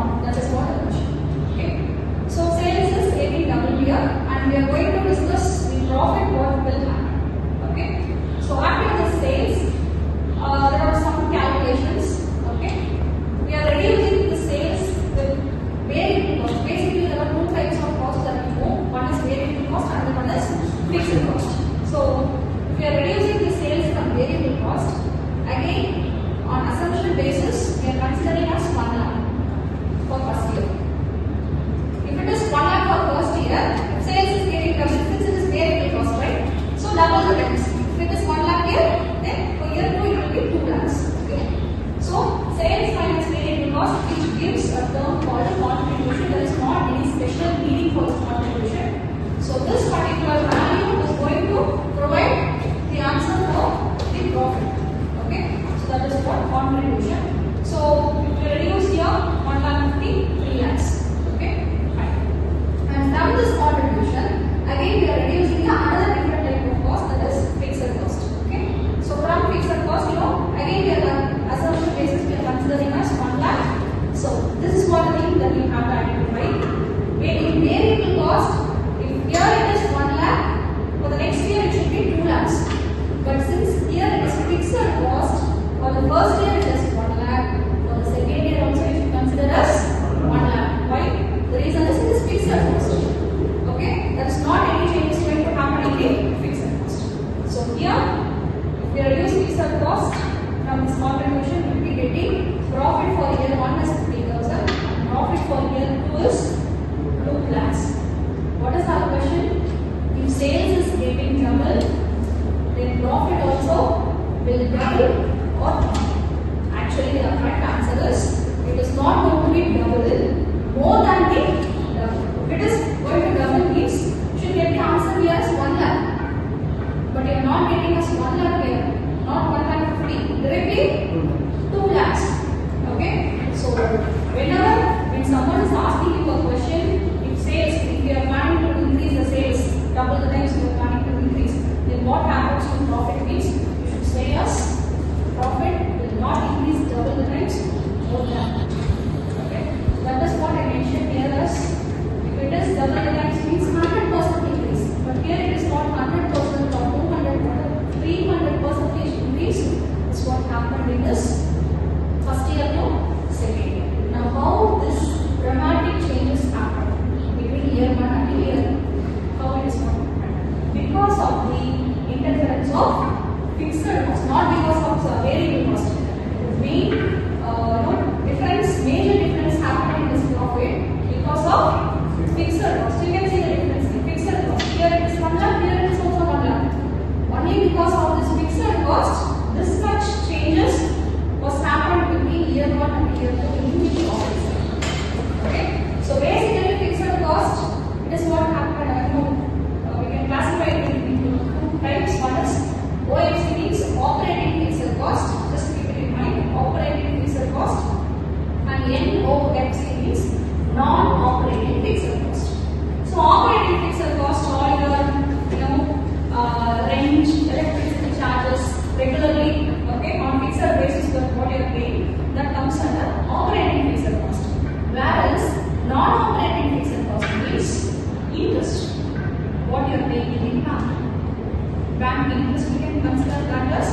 not? That is what the question. Okay. So sales is getting double here, and we are going to discuss the profit what will happen. Okay. So after the sales, there are some calculations. Okay. We are reducing the sales with variable cost. Basically, there are two types of costs that we know. One is variable cost, and one is fixed cost. So if we are reducing the sales from variable cost, again on assumption basis, we are considering as 1 lakh for first year. If it is 1 lakh for first year, sales is getting double since it is variable cost, right? So double the times. If it is 1 lakh here, then for year 2 it will be 2 lakhs. Okay. So sales minus variable cost, which gives a term called contribution. There is not any special meaning for this contribution. So this particular value is going to provide the answer for the profit. Okay. So that is what contribution. So if we reduce here 1,50,000, 3 lakhs. Okay. Fine. And now this contribution, again we are reducing another different type of cost, that is fixed cost. Okay. So from fixed cost, again we are assumption basis we are considering as 1 lakh. So this is what the thing that we have to identify. In variable cost, if here it is 1 lakh, for the next year it should be 2 lakhs. But since here it is fixed cost, for the first year it is 1 lakh, for the second year also you should consider as 1 lakh. Why? The reason is it is fixed cost. Okay, that is not any change is going to happen in the fixed cost. So here, if we reduce fixed cost from this contribution, we will be getting profit for year 1 is 50,000, and profit for year 2 is 2 lakhs. What is our question? If sales is getting double, then profit also will double or not? Actually, the correct answer is it is not going to be double, more than the double. If it is going to double means you should get the answer here as 1 lakh. But you are not getting us 1 lakh here, not 1 lakh 50, directly 2 lakhs. Okay? So when someone is asking you a question, if you are planning to increase the sales, double the times you are planning to increase, then what happens to profit means you should say as profit will not increase double the times, more than. Okay? That is what I mentioned here as if it is double the times means 100% increase. But here it is not 100% or 200%, 300% increase. That's what happened in this first year to second year. Now how this dramatic changes happen between year 1 and year, how it is not happened? Because of the interference of fixed cost, not because of variable cost. Major difference happened in this profit because of fixed cost. You can see the difference in fixed cost. Here it is 1 lakh, here it is also 1 lakh. Only because of this fixed cost, this much changes was happened between year 1 and year 2 in the profit. Okay. So basically fixed cost, it is what happened. We can classify it into two types. One is OFC means operating fixed cost. Just keep it in mind, operating fixed cost. And NOFC means non-operating fixed cost. So operating fixed cost, all your rent, electricity charges regularly, okay, on fixed basis what you are paying, that comes under operating fixed cost. Whereas non-operating fixed cost means interest, what you are paying in bank interest, we can consider that as